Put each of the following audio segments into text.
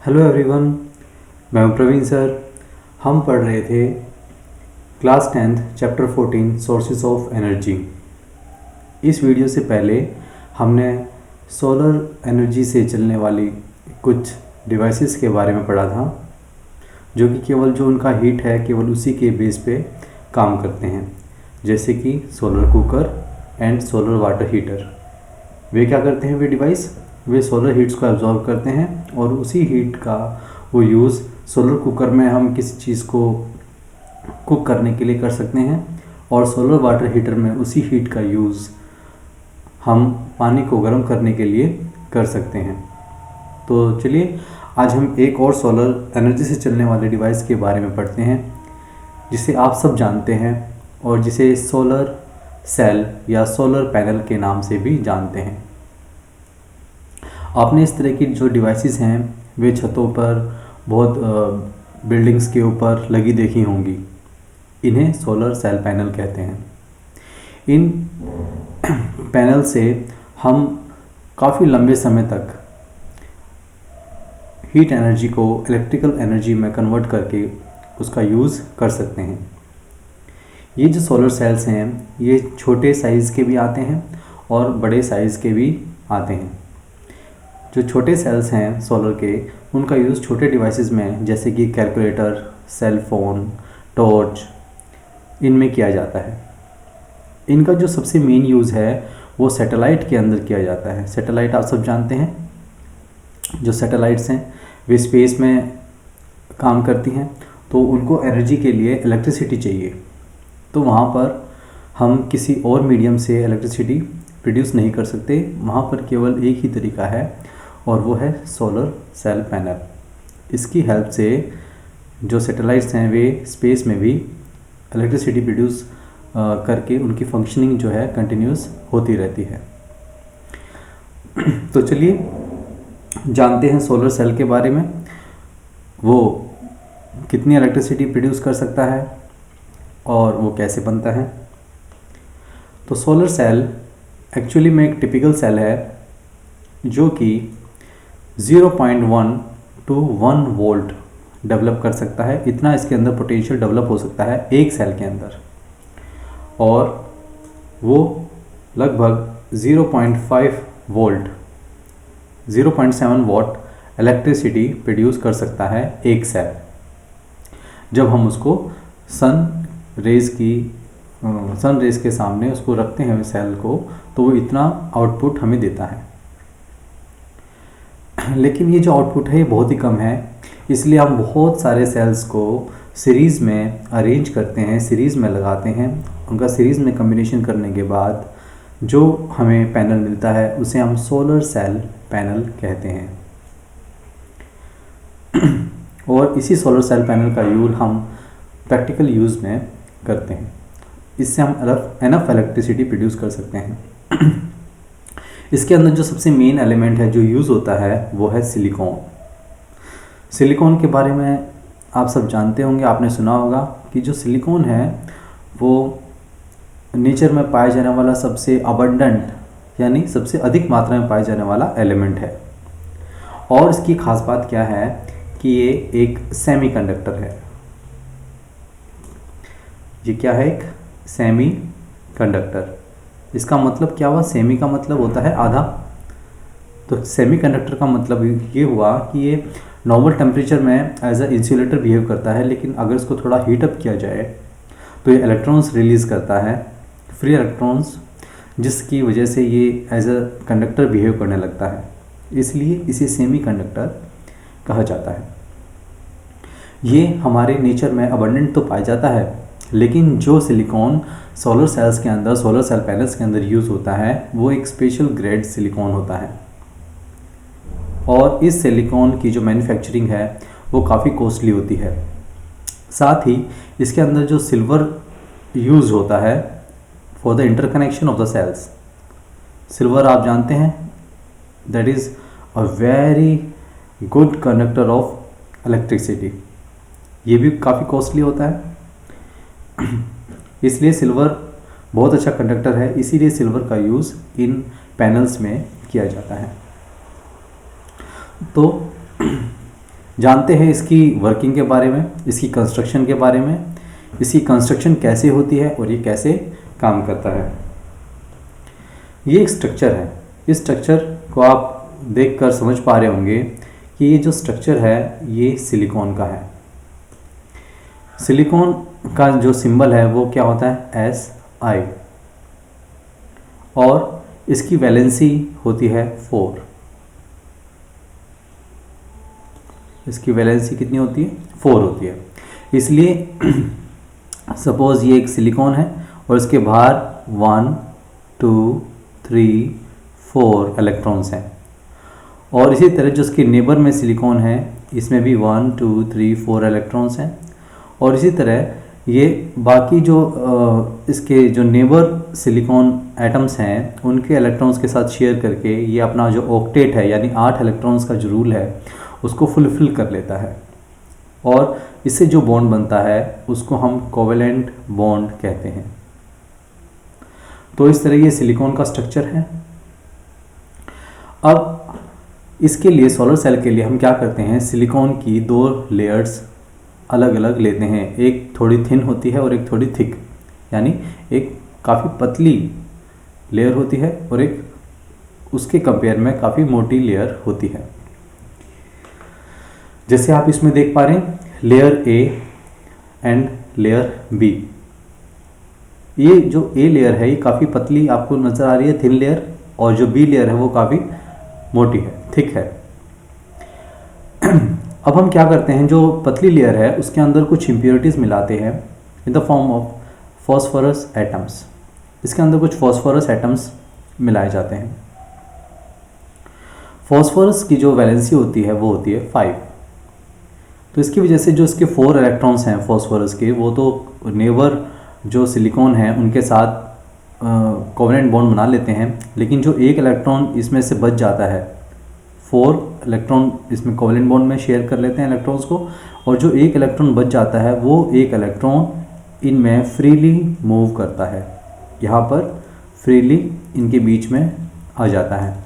Hello everyone, मैं हूं Praveen sir. हम पढ़ रहे थे class 10th chapter 14 sources of energy. इस वीडियो से पहले हमने सोलर एनर्जी से चलने वाली कुछ डिवाइसेस के बारे में पढ़ा था, जो कि केवल जो उनका हीट है केवल उसी के बेस पे काम करते हैं, जैसे कि solar cooker and solar water heater. वे क्या करते हैं, वे डिवाइस वे सोलर हीट्स को एब्जॉर्ब करते हैं और उसी हीट का वो यूज़ सोलर कुकर में हम किसी चीज़ को कुक करने के लिए कर सकते हैं, और सोलर वाटर हीटर में उसी हीट का यूज़ हम पानी को गर्म करने के लिए कर सकते हैं। तो चलिए आज हम एक और सोलर एनर्जी से चलने वाले डिवाइस के बारे में पढ़ते हैं, जिसे आप सब जानते हैं और जिसे सोलर सेल या सोलर पैनल के नाम से भी जानते हैं। आपने इस तरह की जो डिवाइसेस हैं वे छतों पर बहुत बिल्डिंग्स के ऊपर लगी देखी होंगी। इन्हें सोलर सेल पैनल कहते हैं। इन पैनल से हम काफ़ी लंबे समय तक हीट एनर्जी को इलेक्ट्रिकल एनर्जी में कन्वर्ट करके उसका यूज़ कर सकते हैं। ये जो सोलर सेल्स हैं ये छोटे साइज़ के भी आते हैं और बड़े साइज़ के भी आते हैं। जो छोटे सेल्स हैं सोलर के, उनका यूज़ छोटे डिवाइसेस में जैसे कि कैलकुलेटर, सेल फ़ोन, टॉर्च, इनमें किया जाता है। इनका जो सबसे मेन यूज़ है वो सैटेलाइट के अंदर किया जाता है। सैटेलाइट आप सब जानते हैं, जो सैटेलाइट्स हैं वे स्पेस में काम करती हैं, तो उनको एनर्जी के लिए इलेक्ट्रिसिटी चाहिए। तो वहाँ पर हम किसी और मीडियम से इलेक्ट्रिसिटी प्रोड्यूस नहीं कर सकते। वहाँ पर केवल एक ही तरीका है और वो है सोलर सेल पैनल। इसकी हेल्प से जो सैटेलाइट्स हैं वे स्पेस में भी इलेक्ट्रिसिटी प्रोड्यूस करके उनकी फंक्शनिंग जो है कंटिन्यूस होती रहती है। तो चलिए जानते हैं सोलर सेल के बारे में, वो कितनी इलेक्ट्रिसिटी प्रोड्यूस कर सकता है और वो कैसे बनता है। तो सोलर सेल एक्चुअली में एक टिपिकल सेल है जो कि 0.1 to 1 वोल्ट डेवलप कर सकता है। इतना इसके अंदर पोटेंशियल डेवलप हो सकता है एक सेल के अंदर, और वो लगभग 0.5 वोल्ट 0.7 वॉट इलेक्ट्रिसिटी प्रोड्यूस कर सकता है एक सेल। जब हम उसको सन रेज के सामने उसको रखते हैं सेल को, तो वो इतना आउटपुट हमें देता है। लेकिन ये जो आउटपुट है ये बहुत ही कम है, इसलिए हम बहुत सारे सेल्स को सीरीज़ में अरेंज करते हैं, सीरीज़ में लगाते हैं। उनका सीरीज़ में कम्बिनेशन करने के बाद जो हमें पैनल मिलता है उसे हम सोलर सेल पैनल कहते हैं। और इसी सोलर सेल पैनल का यूज़ हम प्रैक्टिकल यूज़ में करते हैं। इससे हम एनफ इलेक्ट्रिसिटी प्रोड्यूस कर सकते हैं। इसके अंदर जो सबसे मेन एलिमेंट है जो यूज़ होता है वो है सिलिकॉन। सिलिकॉन के बारे में आप सब जानते होंगे, आपने सुना होगा कि जो सिलिकॉन है वो नेचर में पाए जाने वाला सबसे अबंडेंट यानी सबसे अधिक मात्रा में पाए जाने वाला एलिमेंट है। और इसकी खास बात क्या है कि ये एक सेमीकंडक्टर है। ये क्या है? एक सेमीकंडक्टर। इसका मतलब क्या हुआ? सेमी का मतलब होता है आधा, तो सेमीकंडक्टर का मतलब ये हुआ कि ये नॉर्मल टेम्परेचर में एज अ इंसुलेटर बिहेव करता है, लेकिन अगर इसको थोड़ा हीट अप किया जाए तो ये इलेक्ट्रॉन्स रिलीज़ करता है, फ्री इलेक्ट्रॉन्स, जिसकी वजह से ये एज अ कंडक्टर बिहेव करने लगता है। इसलिए इसे सेमीकंडक्टर कहा जाता है। ये हमारे नेचर में अबंडेंट तो पाया जाता है, लेकिन जो सिलिकॉन सोलर सेल्स के अंदर, सोलर सेल पैनल्स के अंदर यूज़ होता है वो एक स्पेशल ग्रेड सिलिकॉन होता है। और इस सिलिकॉन की जो मैन्युफैक्चरिंग है वो काफ़ी कॉस्टली होती है। साथ ही इसके अंदर जो सिल्वर यूज़ होता है for the interconnection of the cells. Silver आप जानते हैं that is a very good conductor of electricity. ये भी काफ़ी कॉस्टली होता है, इसलिए सिल्वर बहुत अच्छा कंडक्टर है, इसीलिए सिल्वर का यूज़ इन पैनल्स में किया जाता है। तो जानते हैं इसकी वर्किंग के बारे में, इसकी कंस्ट्रक्शन के बारे में, इसकी कंस्ट्रक्शन कैसे होती है और ये कैसे काम करता है। ये एक स्ट्रक्चर है। इस स्ट्रक्चर को आप देखकर समझ पा रहे होंगे कि ये जो स्ट्रक्चर है ये सिलिकॉन का है। सिलिकॉन का जो सिंबल है वो क्या होता है, Si, और इसकी वैलेंसी होती है 4। इसकी वैलेंसी कितनी होती है, 4 होती है। इसलिए सपोज ये एक सिलिकॉन है और इसके बाहर 1 2 3 4 इलेक्ट्रॉन्स हैं, और इसी तरह जो इसके नेबर में सिलिकॉन है इसमें भी 1 2 3 4 इलेक्ट्रॉन्स हैं, और इसी तरह ये बाकी जो इसके जो नेबर सिलिकॉन एटम्स हैं उनके इलेक्ट्रॉन्स के साथ शेयर करके ये अपना जो ऑक्टेट है यानी 8 इलेक्ट्रॉन्स का जो रूल है उसको फुलफिल कर लेता है, और इससे जो बॉन्ड बनता है उसको हम कोवेलेंट बॉन्ड कहते हैं। तो इस तरह ये सिलिकॉन का स्ट्रक्चर है। अब इसके लिए सोलर सेल के लिए हम क्या करते हैं, सिलिकॉन की 2 लेयर्स अलग अलग लेते हैं। एक थोड़ी थिन होती है और एक थोड़ी थिक, यानी एक काफ़ी पतली लेयर होती है और एक उसके कंपेयर में काफ़ी मोटी लेयर होती है। जैसे आप इसमें देख पा रहे हैं layer A and layer B. ये जो ए लेयर है ये काफ़ी पतली आपको नज़र आ रही है, थिन लेयर, और जो बी लेयर है वो काफ़ी मोटी है, थिक है। अब हम क्या करते हैं, जो पतली लेयर है उसके अंदर कुछ इम्प्योरिटीज़ मिलाते हैं in the form of phosphorus atoms. इसके अंदर कुछ फॉस्फोरस एटम्स मिलाए जाते हैं। फॉस्फोरस की जो वैलेंसी होती है वो होती है 5। तो इसकी वजह से जो इसके 4 इलेक्ट्रॉन्स हैं फॉस्फोरस के, वो तो नेबर जो सिलिकॉन है उनके साथ कोवेलेंट बॉन्ड बना लेते हैं, लेकिन जो एक इलेक्ट्रॉन इसमें से बच जाता है, 4 इलेक्ट्रॉन इसमें कोवेलेंट बॉन्ड में शेयर कर लेते हैं इलेक्ट्रॉन्स को, और जो एक इलेक्ट्रॉन बच जाता है वो एक इलेक्ट्रॉन इनमें फ्रीली मूव करता है, यहाँ पर फ्रीली इनके बीच में आ जाता है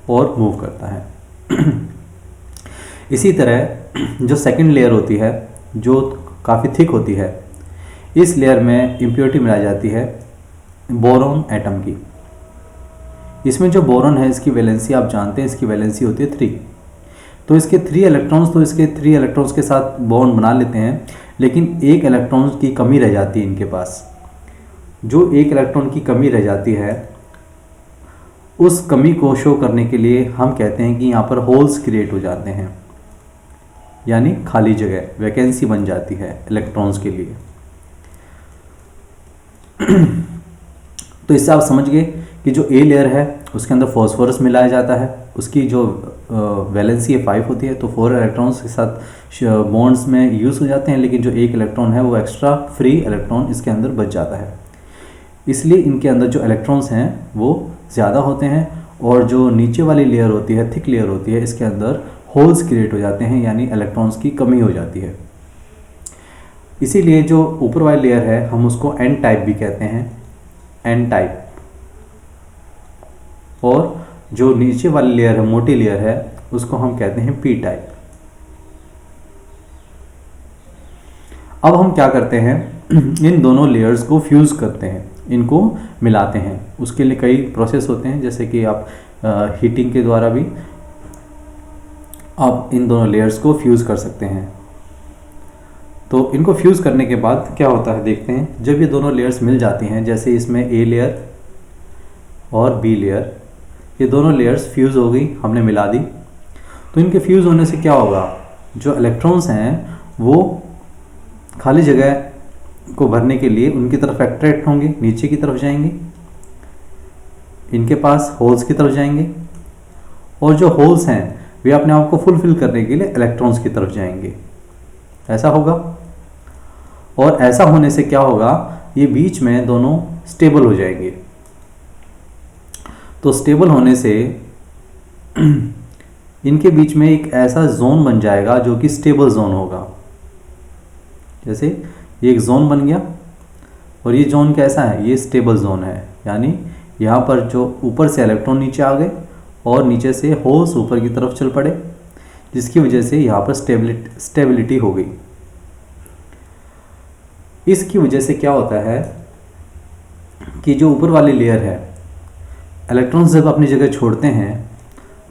और मूव करता है। इसी तरह जो सेकंड लेयर होती है जो काफ़ी थिक होती है, इस लेयर में इम्प्योरिटी मिलाई जाती है बोरॉन एटम की। इसमें जो बोरॉन है इसकी वैलेंसी आप जानते हैं, इसकी वैलेंसी होती है 3। तो इसके 3 इलेक्ट्रॉन्स तो इसके 3 इलेक्ट्रॉन्स के साथ बॉन्ड बना लेते हैं, लेकिन एक इलेक्ट्रॉन की कमी रह जाती है इनके पास। जो एक इलेक्ट्रॉन की कमी रह जाती है उस कमी को शो करने के लिए हम कहते हैं कि यहाँ पर होल्स क्रिएट हो जाते हैं, यानी खाली जगह, वैकेंसी बन जाती है इलेक्ट्रॉन्स के लिए। तो इससे आप समझ गए कि जो ए लेयर है उसके अंदर फॉस्फोरस मिलाया जाता है, उसकी जो वैलेंसी है 5 होती है, तो 4 इलेक्ट्रॉन्स के साथ बॉन्ड्स में यूज़ हो जाते हैं, लेकिन जो एक इलेक्ट्रॉन है वो एक्स्ट्रा फ्री इलेक्ट्रॉन इसके अंदर बच जाता है। इसलिए इनके अंदर जो इलेक्ट्रॉन्स हैं वो ज़्यादा होते हैं, और जो नीचे वाली लेयर होती है, थिक लेयर होती है, इसके अंदर होल्स क्रिएट हो जाते हैं, यानी इलेक्ट्रॉन्स की कमी हो जाती है। इसीलिए जो ऊपर वाली लेयर है हम उसको एन टाइप भी कहते हैं, एन टाइप, और जो नीचे वाली लेयर है, मोटी लेयर है, उसको हम कहते हैं पी टाइप। अब हम क्या करते हैं, इन दोनों लेयर्स को फ्यूज़ करते हैं, इनको मिलाते हैं। उसके लिए कई प्रोसेस होते हैं, जैसे कि आप हीटिंग के द्वारा भी आप इन दोनों लेयर्स को फ्यूज़ कर सकते हैं। तो इनको फ्यूज़ करने के बाद क्या होता है देखते हैं। जब ये दोनों लेयर्स मिल जाती हैं, जैसे इसमें ए लेयर और बी लेयर, ये दोनों लेयर्स फ्यूज़ हो गई, हमने मिला दी। तो इनके फ्यूज़ होने से क्या होगा, जो इलेक्ट्रॉन्स हैं वो खाली जगह को भरने के लिए उनकी तरफ अट्रैक्ट होंगे, नीचे की तरफ जाएंगे, इनके पास होल्स की तरफ जाएंगे, और जो होल्स हैं वे अपने आप को फुलफिल करने के लिए इलेक्ट्रॉन्स की तरफ जाएंगे। ऐसा होगा, और ऐसा होने से क्या होगा, ये बीच में दोनों स्टेबल हो जाएंगे। तो स्टेबल होने से इनके बीच में एक ऐसा जोन बन जाएगा जो कि स्टेबल जोन होगा। जैसे ये एक जोन बन गया, और ये जोन कैसा है, ये स्टेबल जोन है, यानी यहाँ पर जो ऊपर से इलेक्ट्रॉन नीचे आ गए और नीचे से होल्स ऊपर की तरफ चल पड़े, जिसकी वजह से यहाँ पर स्टेबिलिटी हो गई। इसकी वजह से क्या होता है कि जो ऊपर वाली लेयर है, इलेक्ट्रॉन्स जब अपनी जगह छोड़ते हैं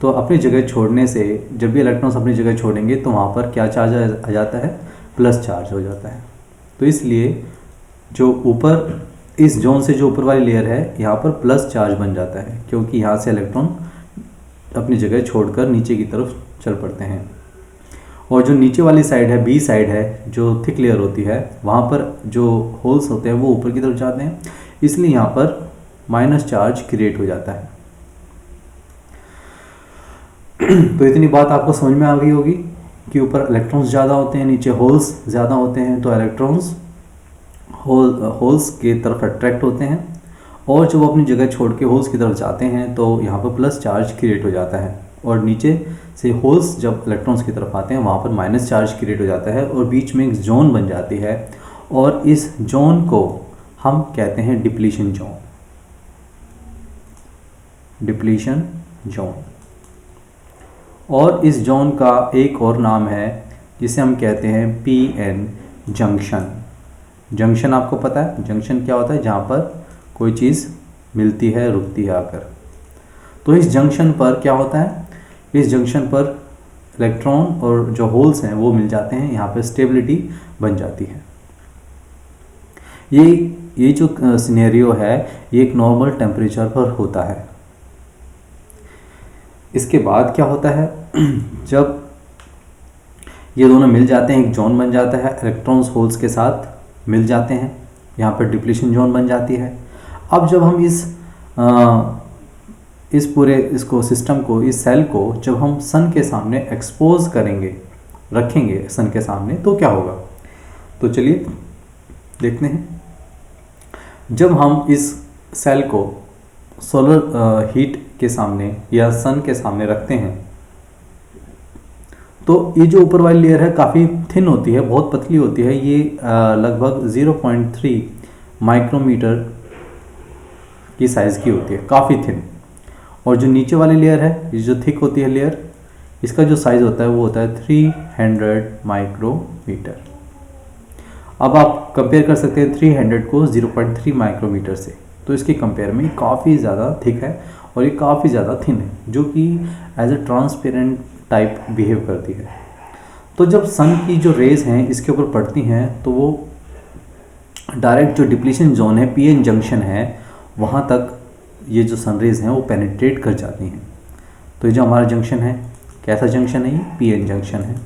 तो अपनी जगह छोड़ने से जब भी इलेक्ट्रॉन्स अपनी जगह छोड़ेंगे तो वहाँ पर क्या चार्ज आ जाता है, प्लस चार्ज हो जाता है। तो इसलिए जो ऊपर इस जोन से जो ऊपर वाली लेयर है यहाँ पर प्लस चार्ज बन जाता है, क्योंकि यहाँ से इलेक्ट्रॉन अपनी जगह छोड़कर नीचे की तरफ चल पड़ते हैं। और जो नीचे वाली साइड है, बी साइड है, जो थिक लेयर होती है, वहाँ पर जो होल्स होते हैं वो ऊपर की तरफ जाते हैं, इसलिए यहाँ पर माइनस चार्ज क्रिएट हो जाता है। तो इतनी बात आपको समझ में आ गई होगी कि ऊपर इलेक्ट्रॉन्स ज़्यादा होते हैं, नीचे होल्स ज़्यादा होते हैं, तो इलेक्ट्रॉन्स होल्स की तरफ अट्रैक्ट होते हैं, और जब वो अपनी जगह छोड़ के होल्स की तरफ जाते हैं तो यहाँ पर प्लस चार्ज क्रिएट हो जाता है, और नीचे से होल्स जब इलेक्ट्रॉन्स की तरफ आते हैं वहाँ पर माइनस चार्ज क्रिएट हो जाता है, और बीच में एक जोन बन जाती है, और इस जोन को हम कहते हैं डिप्लीशन जोन। Depletion zone. और इस जोन का एक और नाम है जिसे हम कहते हैं पीएन जंक्शन। जंक्शन आपको पता है, जंक्शन क्या होता है, जहाँ पर कोई चीज़ मिलती है, रुकती है आकर। तो इस जंक्शन पर क्या होता है, इस जंक्शन पर इलेक्ट्रॉन और जो होल्स हैं वो मिल जाते हैं, यहाँ पर स्टेबिलिटी बन जाती है। ये जो सिनेरियो है ये एक नॉर्मल टेम्परेचर पर होता है। इसके बाद क्या होता है, जब ये दोनों मिल जाते हैं, एक जोन बन जाता है, इलेक्ट्रॉन्स होल्स के साथ मिल जाते हैं, यहाँ पर डिप्लीशन जोन बन जाती है। अब जब हम इस पूरे इसको सिस्टम को, इस सेल को जब हम सन के सामने एक्सपोज करेंगे, रखेंगे सन के सामने, तो क्या होगा, तो चलिए देखते हैं। जब हम इस सेल को सोलर हीट के सामने या सन के सामने रखते हैं तो ये जो ऊपर वाली लेयर है काफ़ी थिन होती है, बहुत पतली होती है। ये लगभग 0.3 माइक्रोमीटर की साइज़ की होती है, काफ़ी थिन। और जो नीचे वाली लेयर है, ये जो थिक होती है लेयर, इसका जो साइज़ होता है वो होता है 300 माइक्रोमीटर। अब आप कंपेयर कर सकते हैं 300 को 0.3 माइक्रोमीटर से, तो इसके कंपेयर में काफ़ी ज़्यादा थिक है और ये काफ़ी ज़्यादा थिन है, जो कि as a transparent type behave करती है। तो जब सन की जो रेज़ हैं इसके ऊपर पड़ती हैं तो वो डायरेक्ट जो डिप्लीशन जोन है, पीएन जंक्शन है, वहाँ तक ये जो सन रेज़ हैं वो पेनिट्रेट कर जाती हैं। तो ये जो हमारा जंक्शन है, कैसा जंक्शन है, ये पीएन जंक्शन है।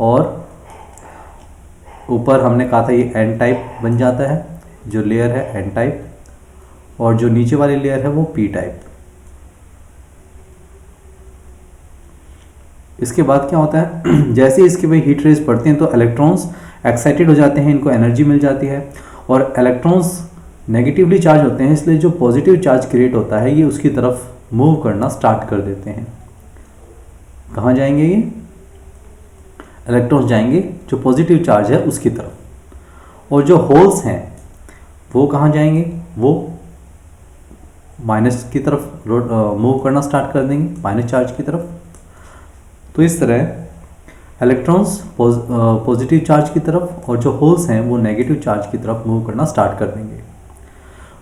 और ऊपर हमने कहा था ये एन टाइप बन जाता है, जो लेयर है एन टाइप, और जो नीचे वाली लेयर है वो पी टाइप। इसके बाद क्या होता है, जैसे इसके पे हीट रेज पड़ती हैं तो इलेक्ट्रॉन्स एक्साइटेड हो जाते हैं, इनको एनर्जी मिल जाती है, और इलेक्ट्रॉन्स नेगेटिवली चार्ज होते हैं, इसलिए जो पॉजिटिव चार्ज क्रिएट होता है ये उसकी तरफ मूव करना स्टार्ट कर देते हैं। कहाँ जाएंगे ये इलेक्ट्रॉन्स, जाएंगे जो पॉजिटिव चार्ज है उसकी तरफ, और जो होल्स हैं वो कहाँ जाएंगे, वो माइनस की तरफ मूव करना स्टार्ट कर देंगे, माइनस चार्ज की तरफ। तो इस तरह इलेक्ट्रॉन्स पॉजिटिव चार्ज की तरफ और जो होल्स हैं वो नेगेटिव चार्ज की तरफ मूव करना स्टार्ट कर देंगे।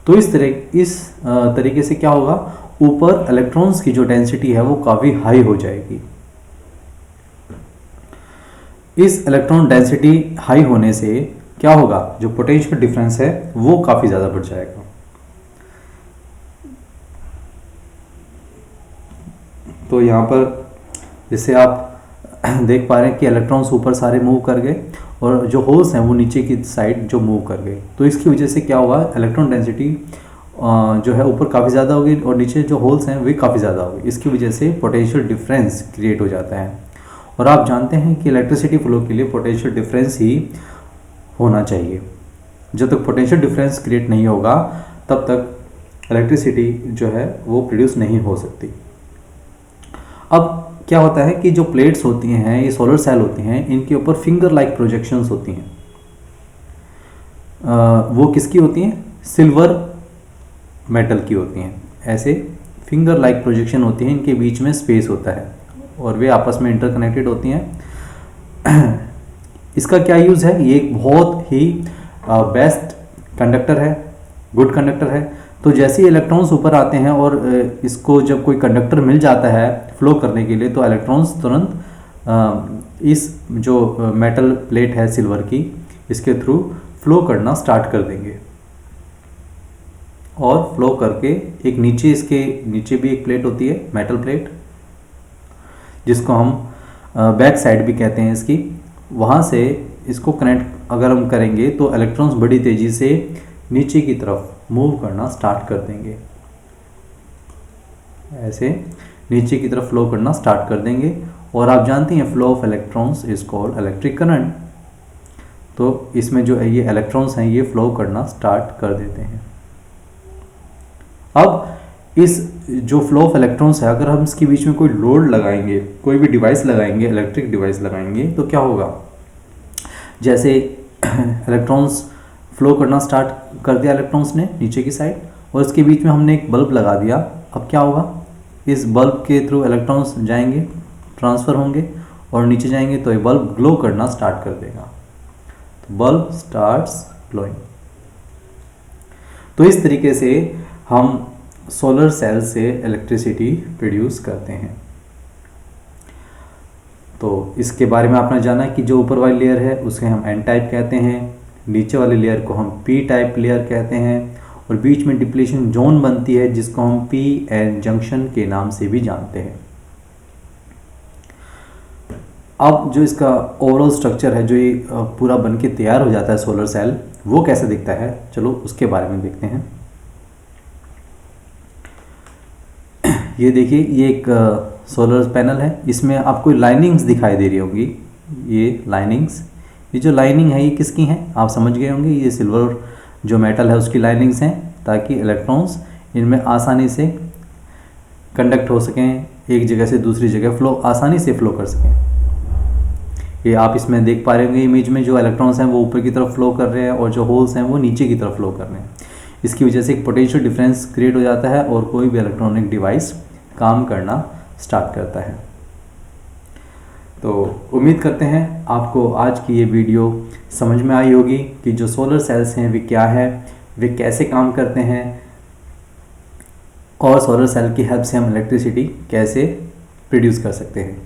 तो इस तरीके से क्या होगा, ऊपर इलेक्ट्रॉन्स की जो डेंसिटी है वो काफ़ी हाई हो जाएगी। इस इलेक्ट्रॉन डेंसिटी हाई होने से क्या होगा, जो पोटेंशियल डिफरेंस है वो काफ़ी ज़्यादा बढ़ जाएगा। तो यहाँ पर जैसे आप देख पा रहे हैं कि इलेक्ट्रॉन्स ऊपर सारे मूव कर गए और जो होल्स हैं वो नीचे की साइड जो मूव कर गए। तो इसकी वजह से क्या हुआ, इलेक्ट्रॉन डेंसिटी जो है ऊपर काफ़ी ज़्यादा होगी और नीचे जो होल्स हैं वे काफ़ी ज़्यादा होगी। इसकी वजह से पोटेंशियल डिफरेंस क्रिएट हो जाता है। और आप जानते हैं कि इलेक्ट्रिसिटी फ्लो के लिए पोटेंशियल डिफरेंस ही होना चाहिए। जब तक पोटेंशियल डिफरेंस क्रिएट नहीं होगा तब तक इलेक्ट्रिसिटी जो है वो प्रोड्यूस नहीं हो सकती। अब क्या होता है कि जो प्लेट्स होती हैं, ये सोलर सेल होती हैं, इनके ऊपर फिंगर लाइक प्रोजेक्शंस होती हैं। वो किसकी होती हैं, सिल्वर मेटल की होती हैं। ऐसे फिंगर लाइक प्रोजेक्शन होती हैं, इनके बीच में स्पेस होता है और वे आपस में इंटरकनेक्टेड होती हैं। इसका क्या यूज़ है, ये एक बहुत ही बेस्ट कंडक्टर है, गुड कंडक्टर है। तो जैसे ही इलेक्ट्रॉन्स ऊपर आते हैं और इसको जब कोई कंडक्टर मिल जाता है फ्लो करने के लिए, तो इलेक्ट्रॉन्स तुरंत इस जो मेटल प्लेट है सिल्वर की, इसके थ्रू फ्लो करना स्टार्ट कर देंगे और फ्लो करके एक नीचे, इसके नीचे भी एक प्लेट होती है, मेटल प्लेट, जिसको हम बैक साइड भी कहते हैं इसकी, वहाँ से इसको कनेक्ट अगर हम करेंगे तो इलेक्ट्रॉन्स बड़ी तेज़ी से नीचे की तरफ मूव करना स्टार्ट कर देंगे, ऐसे नीचे की तरफ फ्लो करना स्टार्ट कर देंगे। और आप जानते हैं flow of electrons is called electric current. तो इसमें जो ये इलेक्ट्रॉन्स हैं ये फ्लो करना स्टार्ट कर देते हैं। अब इस जो फ्लो ऑफ इलेक्ट्रॉन्स है, अगर हम इसके बीच में कोई लोड लगाएंगे, कोई भी डिवाइस लगाएंगे, इलेक्ट्रिक डिवाइस लगाएंगे, तो क्या होगा, जैसे इलेक्ट्रॉन्स फ्लो करना स्टार्ट कर दिया इलेक्ट्रॉन्स ने नीचे की साइड, और इसके बीच में हमने एक बल्ब लगा दिया। अब क्या होगा, इस बल्ब के थ्रू इलेक्ट्रॉन्स जाएंगे, ट्रांसफ़र होंगे और नीचे जाएंगे, तो ये बल्ब ग्लो करना स्टार्ट कर देगा, तो बल्ब स्टार्ट्स ग्लोइंग। तो इस तरीके से हम सोलर सेल से इलेक्ट्रिसिटी प्रोड्यूस करते हैं। तो इसके बारे में आपने जाना कि जो ऊपर वाली लेयर है उसे हम एन टाइप कहते हैं, नीचे वाली लेयर को हम पी टाइप लेयर कहते हैं, और बीच में डिप्लीशन जोन बनती है जिसको हम पी एन जंक्शन के नाम से भी जानते हैं। अब जो इसका ओवरऑल स्ट्रक्चर है, जो ये पूरा बन के तैयार हो जाता है सोलर सेल, वो कैसे दिखता है, चलो उसके बारे में देखते हैं। ये देखिए, ये एक सोलर पैनल है, इसमें आपको लाइनिंग्स दिखाई दे रही होंगी, ये लाइनिंग्स, ये जो लाइनिंग है ये किसकी हैं आप समझ गए होंगे, ये सिल्वर जो मेटल है उसकी लाइनिंग्स हैं, ताकि इलेक्ट्रॉन्स इनमें आसानी से कंडक्ट हो सकें, एक जगह से दूसरी जगह फ्लो आसानी से फ्लो कर सकें। ये आप इसमें देख पा रहे होंगे इमेज में, जो इलेक्ट्रॉन्स हैं वो ऊपर की तरफ फ्लो कर रहे हैं और जो होल्स हैं वो नीचे की तरफ फ्लो कर रहे हैं। इसकी वजह से एक पोटेंशियल डिफरेंस क्रिएट हो जाता है और कोई भी इलेक्ट्रॉनिक डिवाइस काम करना स्टार्ट करता है। तो उम्मीद करते हैं आपको आज की ये वीडियो समझ में आई होगी कि जो सोलर सेल्स हैं वे क्या है, वे कैसे काम करते हैं, और सोलर सेल की हेल्प से हम इलेक्ट्रिसिटी कैसे प्रोड्यूस कर सकते हैं।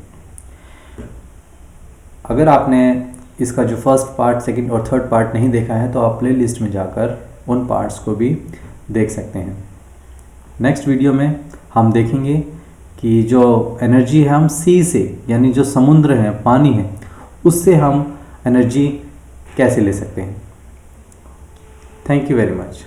अगर आपने इसका जो फर्स्ट पार्ट, सेकंड और थर्ड पार्ट नहीं देखा है तो आप प्लेलिस्ट में जाकर उन पार्ट्स को भी देख सकते हैं। नेक्स्ट वीडियो में हम देखेंगे कि जो एनर्जी है हम सी से, यानी जो समुद्र है, पानी है, उससे हम एनर्जी कैसे ले सकते हैं। Thank you very much.